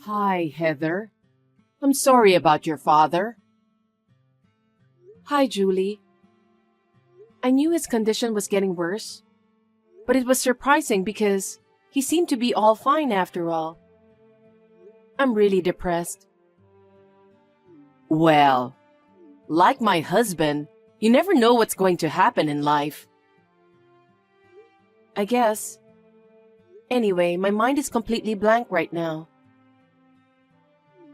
Hi, Heather. I'm sorry about your father. Hi, Julie. I knew his condition was getting worse, but it was surprising because he seemed to be all fine after all. I'm really depressed. Well, like my husband, you never know what's going to happen in life. I guess. Anyway, my mind is completely blank right now.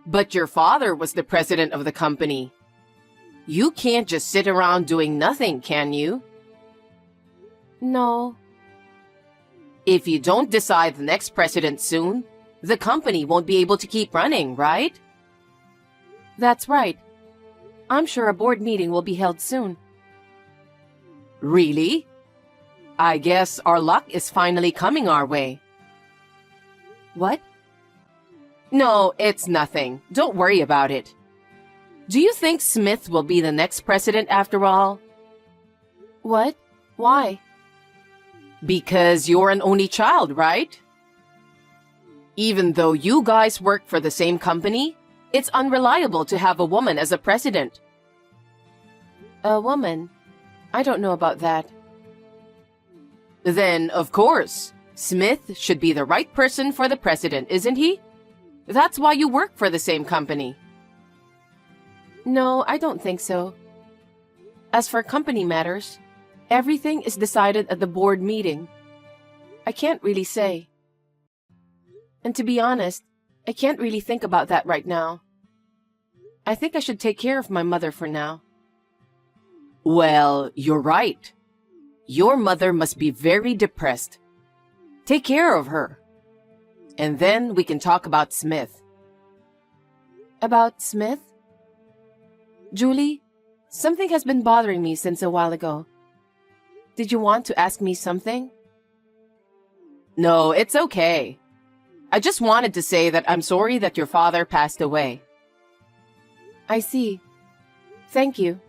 But your father was the president of the company. You can't just sit around doing nothing, can you? No. If you don't decide the next president soon, the company won't be able to keep running, right? That's right. I'm sure a board meeting will be held soon. Really? I guess our luck is finally coming our way. What? No, it's nothing. Don't worry about it. Do you think Smith will be the next president after all? What? Why? Because you're an only child, right? Even though you guys work for the same company, it's unreliable to have a woman as a president. A woman? I don't know about that. Then, of course, Smith should be the right person for the president, isn't he? That's why you work for the same company. No, I don't think so. As for company matters, everything is decided at the board meeting. I can't really say. And to be honest, I can't really think about that right now. I think I should take care of my mother for now. Well, you're right. Your mother must be very depressed. Take care of her. And then we can talk about Smith. About Smith? Julie, something has been bothering me since a while ago. Did you want to ask me something? No, it's okay. I just wanted to say that I'm sorry that your father passed away. I see. Thank you.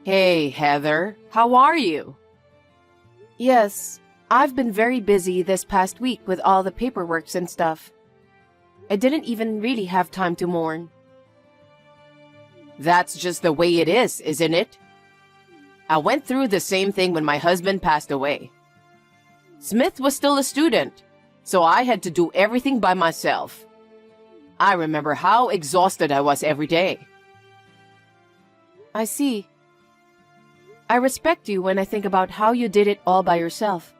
Hey, Heather. How are you? Yes, I've been very busy this past week with all the paperwork and stuff. I didn't even really have time to mourn. That's just the way it is, isn't it? I went through the same thing when my husband passed away. Smith was still a student, so I had to do everything by myself. I remember how exhausted I was every day. I see. I respect you when I think about how you did it all by yourself.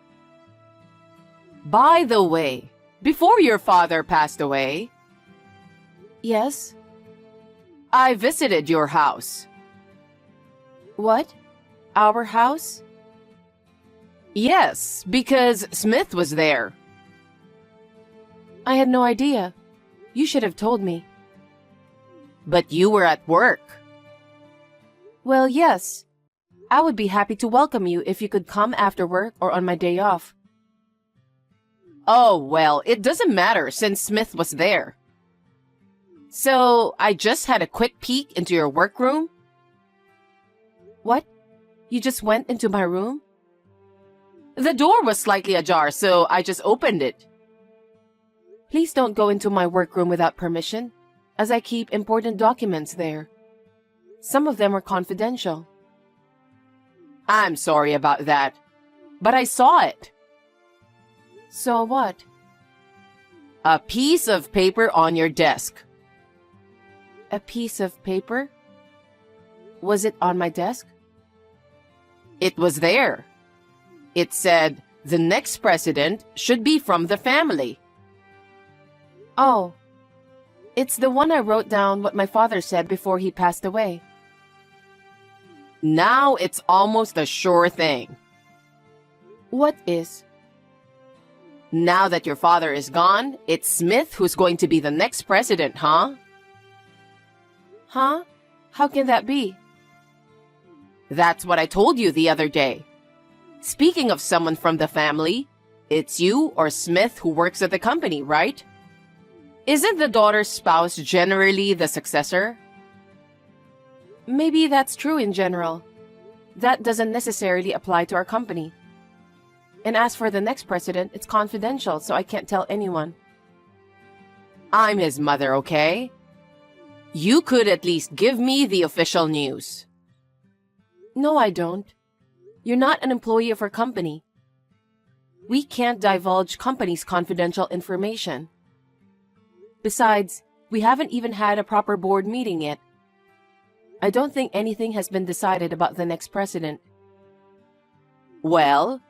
By the way, before your father passed away... Yes? I visited your house. What? Our house? Yes, because Smith was there. I had no idea. You should have told me. But you were at work. Well, yes. I would be happy to welcome you if you could come after work or on my day off. Oh, well, it doesn't matter since Smith was there. So, I just had a quick peek into your workroom. What? You just went into my room? The door was slightly ajar, so I just opened it. Please don't go into my workroom without permission, as I keep important documents there. Some of them are confidential. I'm sorry about that, but I saw it. Saw what? A piece of paper on your desk. A piece of paper? Was it on my desk? It was there. It said, the next president should be from the family. Oh, it's the one I wrote down what my father said before he passed away. Now it's almost a sure thing. What is? Now that your father is gone, it's Smith who's going to be the next president, huh? Huh? How can that be? That's what I told you the other day. Speaking of someone from the family, it's you or Smith who works at the company, right? Isn't the daughter's spouse generally the successor? Maybe that's true in general. That doesn't necessarily apply to our company. And as for the next president, it's confidential, so I can't tell anyone. I'm his mother, okay? You could at least give me the official news. No, I don't. You're not an employee of our company. We can't divulge company's confidential information. Besides, we haven't even had a proper board meeting yet. I don't think anything has been decided about the next president. Well,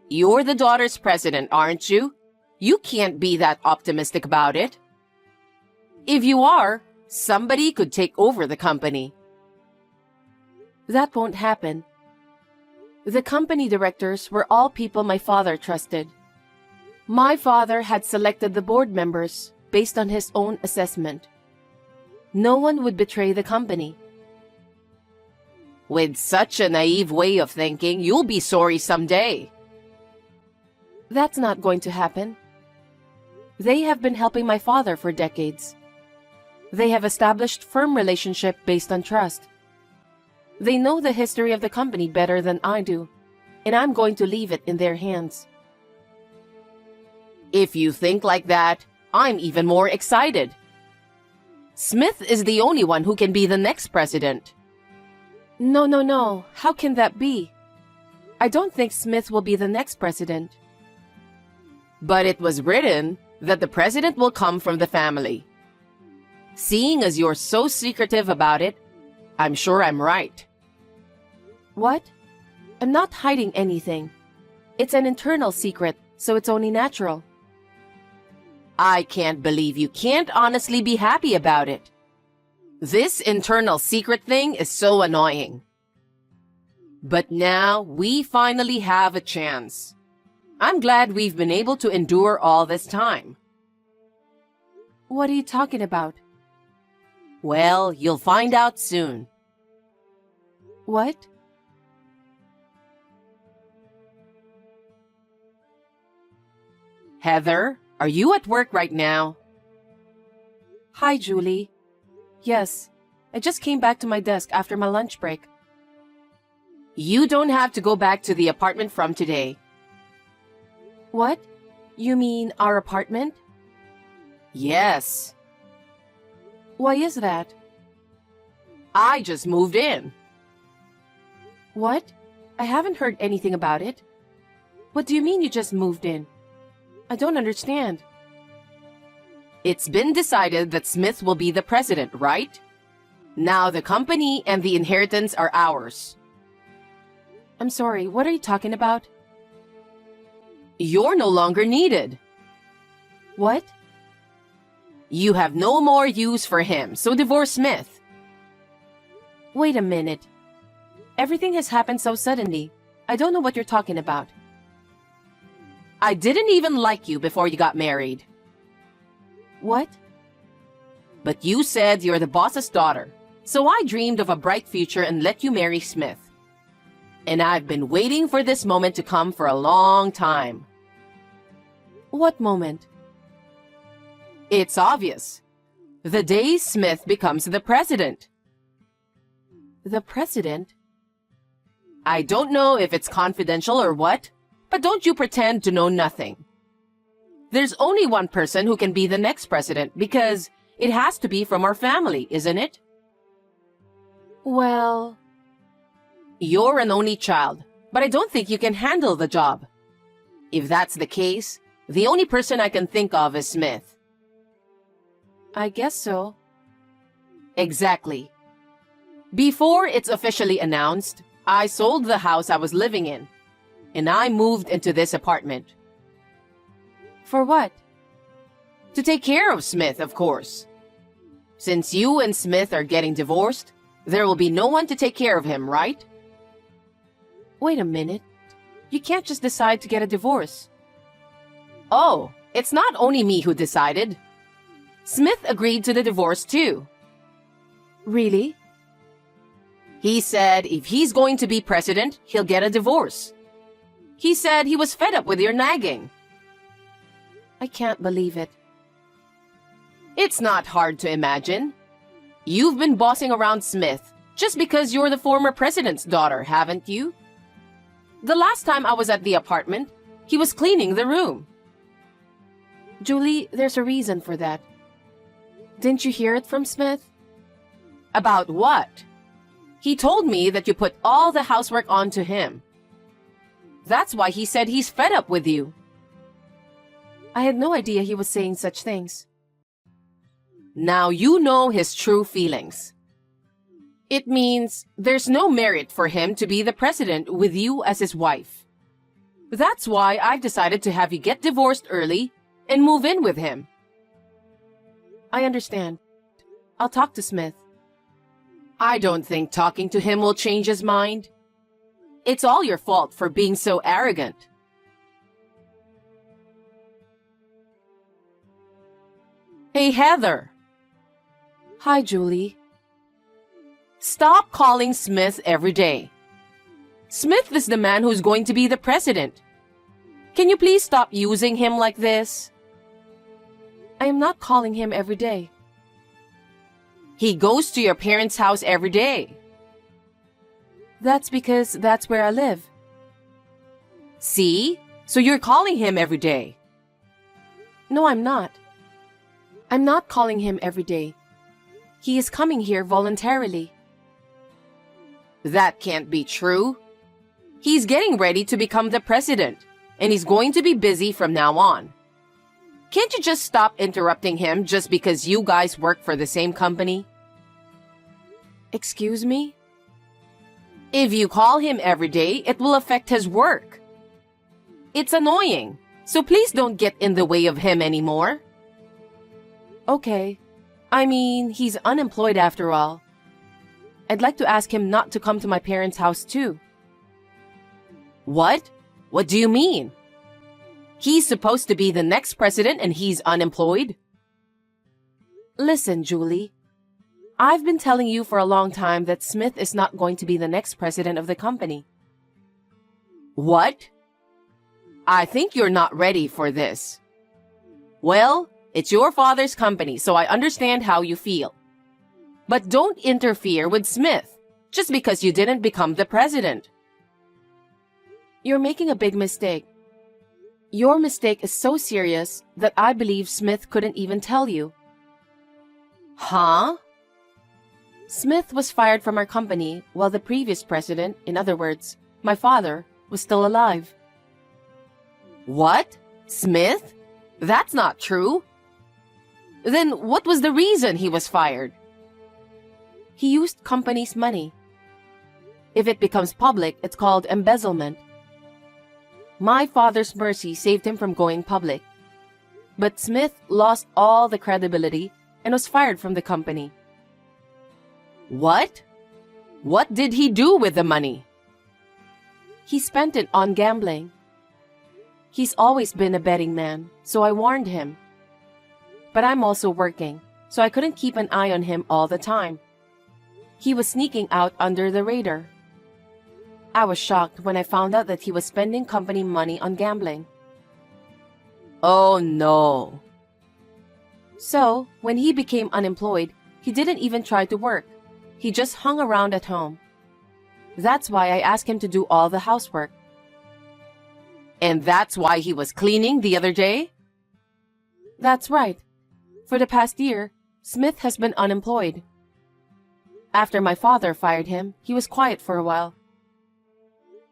you're the daughter's president, aren't you? You can't be that optimistic about it. If you are, somebody could take over the company. That won't happen. The company directors were all people my father trusted. My father had selected the board members based on his own assessment. No one would betray the company. With such a naive way of thinking, you'll be sorry someday. That's not going to happen. They have been helping my father for decades. They have established firm relationship based on trust. They know the history of the company better than I do, and I'm going to leave it in their hands. If you think like that, I'm even more excited. Smith is the only one who can be the next president. No. How can that be? I don't think Smith will be the next president. But it was written that the president will come from the family. Seeing as you're so secretive about it, I'm sure I'm right. What? I'm not hiding anything. It's an internal secret, so it's only natural. I can't believe you can't honestly be happy about it. This internal secret thing is so annoying. But now we finally have a chance. I'm glad we've been able to endure all this time. What are you talking about? Well, you'll find out soon. What? Heather, are you at work right now? Hi, Julie. Yes, I just came back to my desk after my lunch break. You don't have to go back to the apartment from today. What? You mean our apartment? Yes. Why is that? I just moved in. What? I haven't heard anything about it. What do you mean you just moved in? I don't understand. It's been decided that Smith will be the president, right? Now the company and the inheritance are ours. I'm sorry, what are you talking about? You're no longer needed. What? You have no more use for him, so divorce Smith. Wait a minute. Everything has happened so suddenly. I don't know what you're talking about. I didn't even like you before you got married. What? But you said you're the boss's daughter, so I dreamed of a bright future and let you marry Smith. And I've been waiting for this moment to come for a long time. What moment? It's obvious. The day Smith becomes the president. The president? I don't know if it's confidential or what, but don't you pretend to know nothing. There's only one person who can be the next president because it has to be from our family, isn't it? Well... You're an only child, but I don't think you can handle the job. If that's the case, the only person I can think of is Smith. I guess so. Exactly. Before it's officially announced, I sold the house I was living in, and I moved into this apartment. For what? To take care of Smith, of course. Since you and Smith are getting divorced, there will be no one to take care of him, right? Wait a minute. You can't just decide to get a divorce. Oh, it's not only me who decided. Smith agreed to the divorce too. Really? He said if he's going to be president, he'll get a divorce. He said he was fed up with your nagging. I can't believe it. It's not hard to imagine. You've been bossing around Smith just because you're the former president's daughter, haven't you? The last time I was at the apartment, He was cleaning the room. Julie, there's a reason for that. Didn't you hear it from Smith? About what? He told me that you put all the housework onto him. That's why he said he's fed up with you. I had no idea he was saying such things. Now you know his true feelings. It means there's no merit for him to be the president with you as his wife. That's why I've decided to have you get divorced early and move in with him. I understand. I'll talk to Smith. I don't think talking to him will change his mind. It's all your fault for being so arrogant. Hey, Heather. Hi, Julie. Stop calling Smith every day. Smith is the man who's going to be the president. Can you please stop using him like this? I am not calling him every day. He goes to your parents' house every day. That's because that's where I live. See? So you're calling him every day. No, I'm not. I'm not calling him every day. He is coming here voluntarily. That can't be true. He's getting ready to become the president, and he's going to be busy from now on. Can't you just stop interrupting him just because you guys work for the same company? Excuse me? If you call him every day, it will affect his work. It's annoying, so please don't get in the way of him anymore. Okay. I mean, he's unemployed after all. I'd like to ask him not to come to my parents' house too. What? What do you mean? He's supposed to be the next president and he's unemployed? Listen, Julie. I've been telling you for a long time that Smith is not going to be the next president of the company. What? I think you're not ready for this. Well, it's your father's company, so I understand how you feel. But don't interfere with Smith just because you didn't become the president. You're making a big mistake. Your mistake is so serious that I believe Smith couldn't even tell you. Huh? Smith was fired from our company while the previous president, in other words, my father, was still alive. What? Smith? That's not true. Then what was the reason he was fired? He used company's money. If it becomes public, it's called embezzlement. My father's mercy saved him from going public. But Smith lost all the credibility and was fired from the company. What? What did he do with the money? He spent it on gambling. He's always been a betting man, so I warned him. But I'm also working, so I couldn't keep an eye on him all the time. He was sneaking out under the radar. I was shocked when I found out that he was spending company money on gambling. Oh no. So, when he became unemployed, he didn't even try to work. He just hung around at home. That's why I asked him to do all the housework. And that's why he was cleaning the other day? That's right. For the past year, Smith has been unemployed. After my father fired him, he was quiet for a while.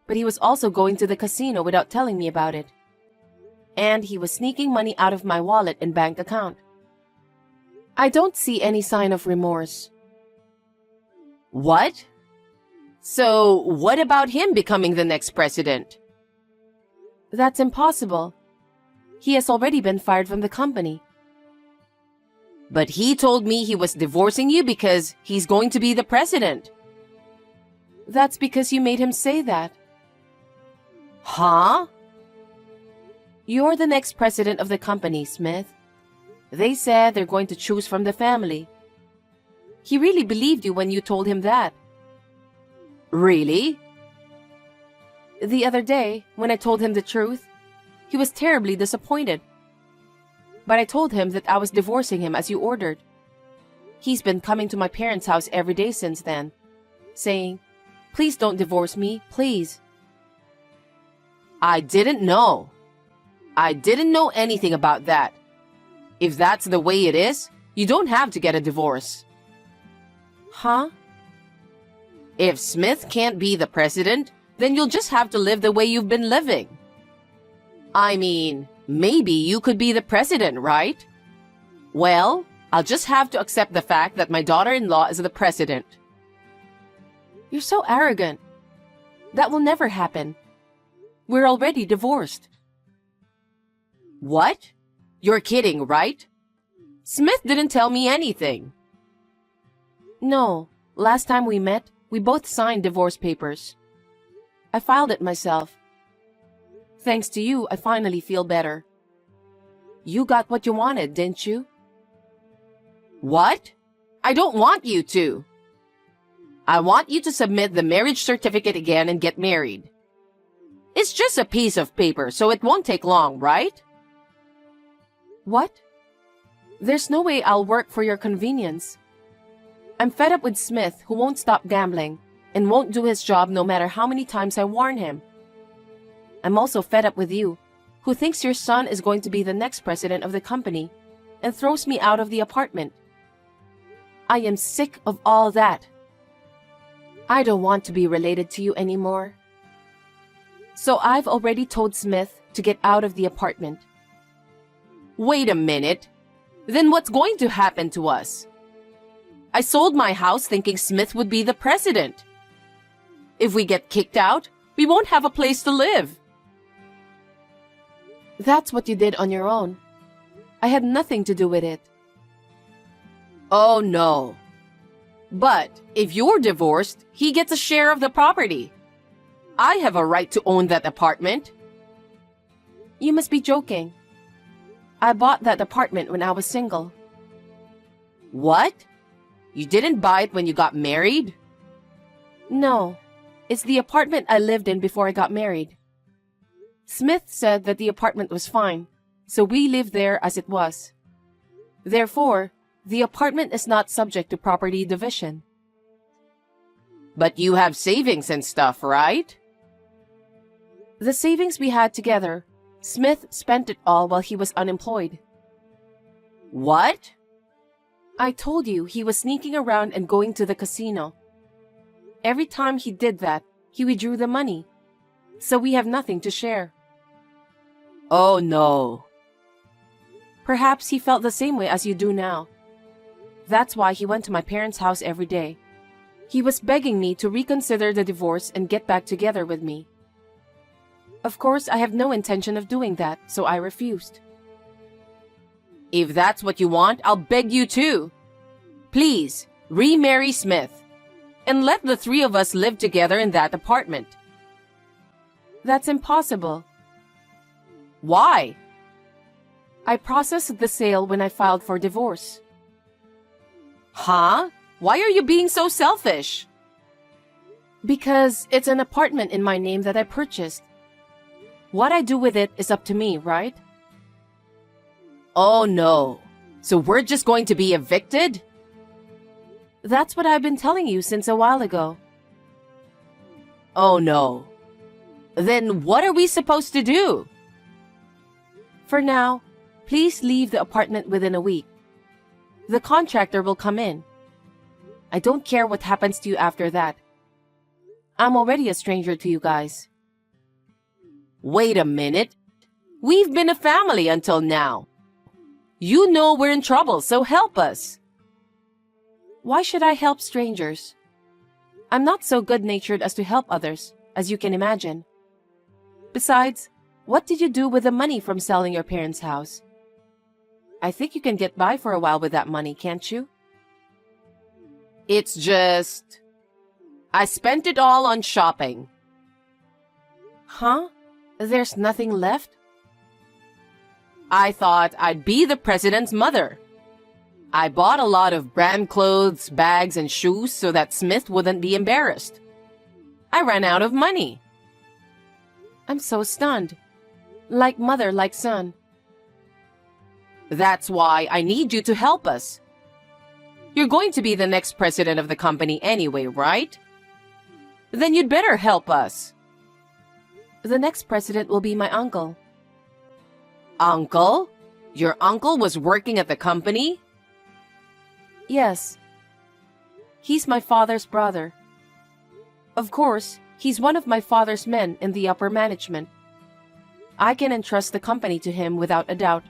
But he was also going to the casino without telling me about it. And he was sneaking money out of my wallet and bank account. I don't see any sign of remorse. What? So, what about him becoming the next president? That's impossible. He has already been fired from the company. But he told me he was divorcing you because he's going to be the president. That's because you made him say that. Huh? You're the next president of the company, Smith. They said they're going to choose from the family. He really believed you when you told him that. Really? The other day, when I told him the truth, he was terribly disappointed. But I told him that I was divorcing him as you ordered. He's been coming to my parents' house every day since then, saying, "Please don't divorce me, please." I didn't know. I didn't know anything about that. If that's the way it is, you don't have to get a divorce. Huh? If Smith can't be the president, then you'll just have to live the way you've been living. I mean, maybe you could be the president, right? Well, I'll just have to accept the fact that my daughter-in-law is the president. You're so arrogant. That will never happen. We're already divorced. What? You're kidding, right? Smith didn't tell me anything. No, last time we met, we both signed divorce papers. I filed it myself. Thanks to you, I finally feel better. You got what you wanted, didn't you? What? I don't want you to. I want you to submit the marriage certificate again and get married. It's just a piece of paper, so it won't take long, right? What? There's no way I'll work for your convenience. I'm fed up with Smith, who won't stop gambling and won't do his job no matter how many times I warn him. I'm also fed up with you, who thinks your son is going to be the next president of the company and throws me out of the apartment. I am sick of all that. I don't want to be related to you anymore. So I've already told Smith to get out of the apartment. Wait a minute. Then what's going to happen to us? I sold my house thinking Smith would be the president. If we get kicked out, we won't have a place to live. That's what you did on your own. I had nothing to do with it. Oh no. But if you're divorced, he gets a share of the property. I have a right to own that apartment. You must be joking. I bought that apartment when I was single. What? You didn't buy it when you got married? No, it's the apartment I lived in before I got married. Smith said that the apartment was fine, so we lived there as it was. Therefore, the apartment is not subject to property division. But you have savings and stuff, right? The savings we had together, Smith spent it all while he was unemployed. What? I told you he was sneaking around and going to the casino. Every time he did that, he withdrew the money. So we have nothing to share. Oh no. Perhaps he felt the same way as you do now. That's why he went to my parents' house every day. He was begging me to reconsider the divorce and get back together with me. Of course, I have no intention of doing that, so I refused. If that's what you want, I'll beg you to. Please, remarry Smith. And let the three of us live together in that apartment. That's impossible. Why? I processed the sale when I filed for divorce. Huh? Why are you being so selfish? Because it's an apartment in my name that I purchased. What I do with it is up to me, right? Oh no. So we're just going to be evicted? That's what I've been telling you since a while ago. Oh no. Then what are we supposed to do? For now, please leave the apartment within a week. The contractor will come in. I don't care what happens to you after that. I'm already a stranger to you guys. Wait a minute. We've been a family until now. You know we're in trouble, so help us. Why should I help strangers? I'm not so good-natured as to help others, as you can imagine. Besides, what did you do with the money from selling your parents' house? I think you can get by for a while with that money, can't you? It's just... I spent it all on shopping. Huh? There's nothing left? I thought I'd be the president's mother. I bought a lot of brand clothes, bags, and shoes so that Smith wouldn't be embarrassed. I ran out of money. I'm so stunned. Like mother, like son. That's why I need you to help us. You're going to be the next president of the company anyway, right? Then you'd better help us. The next president will be my uncle. Uncle? Your uncle was working at the company? Yes. He's my father's brother. Of course, he's one of my father's men in the upper management. I can entrust the company to him without a doubt.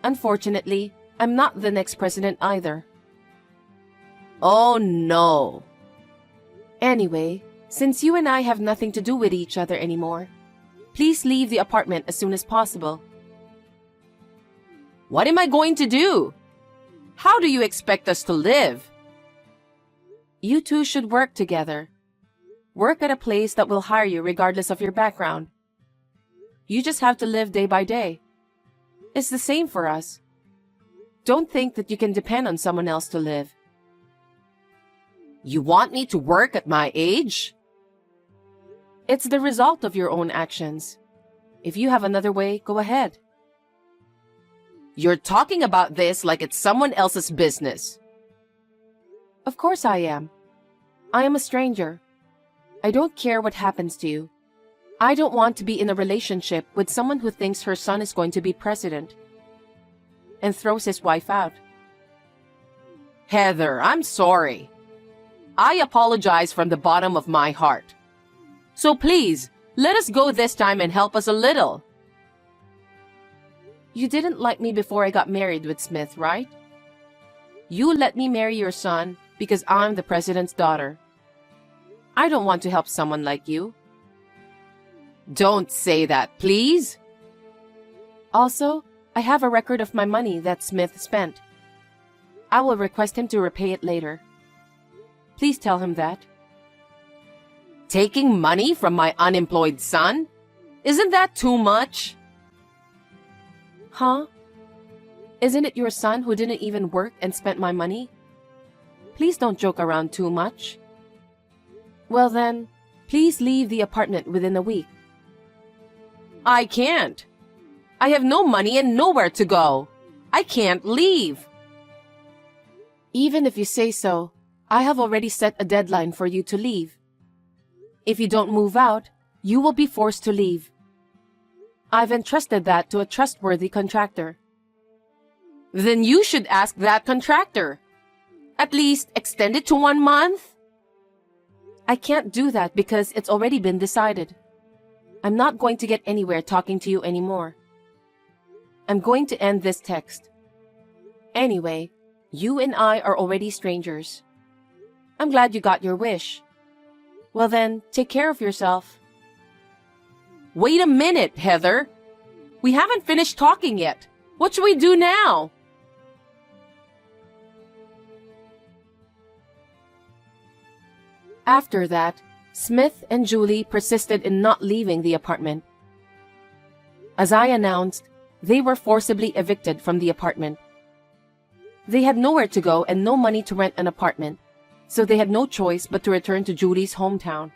Unfortunately, I'm not the next president either. Oh no. Anyway, since you and I have nothing to do with each other anymore, please leave the apartment as soon as possible. What am I going to do? How do you expect us to live? You two should work together. Work at a place that will hire you regardless of your background. You just have to live day by day. It's the same for us. Don't think that you can depend on someone else to live. You want me to work at my age? It's the result of your own actions. If you have another way, go ahead. You're talking about this like it's someone else's business. Of course I am. I am a stranger. I don't care what happens to you. I don't want to be in a relationship with someone who thinks her son is going to be president and throws his wife out. Heather, I'm sorry. I apologize from the bottom of my heart. So please, let us go this time and help us a little. You didn't like me before I got married with Smith, right? You let me marry your son because I'm the president's daughter. I don't want to help someone like you. Don't say that, please. Also, I have a record of my money that Smith spent. I will request him to repay it later. Please tell him that. Taking money from my unemployed son? Isn't that too much? Huh? Isn't it your son who didn't even work and spent my money? Please don't joke around too much. Well then, please leave the apartment within a week. I can't. I have no money and nowhere to go. I can't leave. Even if you say so, I have already set a deadline for you to leave. If you don't move out, you will be forced to leave. I've entrusted that to a trustworthy contractor. Then you should ask that contractor. At least extend it to 1 month. I can't do that because it's already been decided. I'm not going to get anywhere talking to you anymore. I'm going to end this text. Anyway, you and I are already strangers. I'm glad you got your wish. Well then, take care of yourself. Wait a minute, Heather. We haven't finished talking yet. What should we do now? After that, Smith and Julie persisted in not leaving the apartment. As I announced, they were forcibly evicted from the apartment. They had nowhere to go and no money to rent an apartment, so they had no choice but to return to Julie's hometown.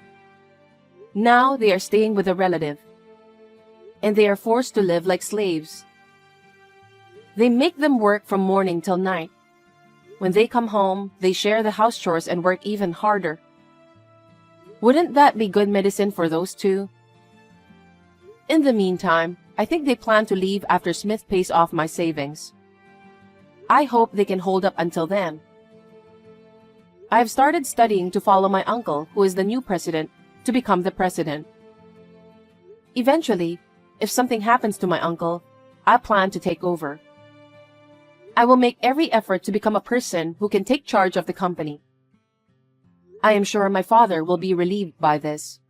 Now they are staying with a relative, and they are forced to live like slaves. They make them work from morning till night. When they come home, they share the house chores and work even harder. Wouldn't that be good medicine for those two? In the meantime, I think they plan to leave after Smith pays off my savings. I hope they can hold up until then. I have started studying to follow my uncle, who is the new president, to become the president. Eventually, if something happens to my uncle, I plan to take over. I will make every effort to become a person who can take charge of the company. I am sure my father will be relieved by this.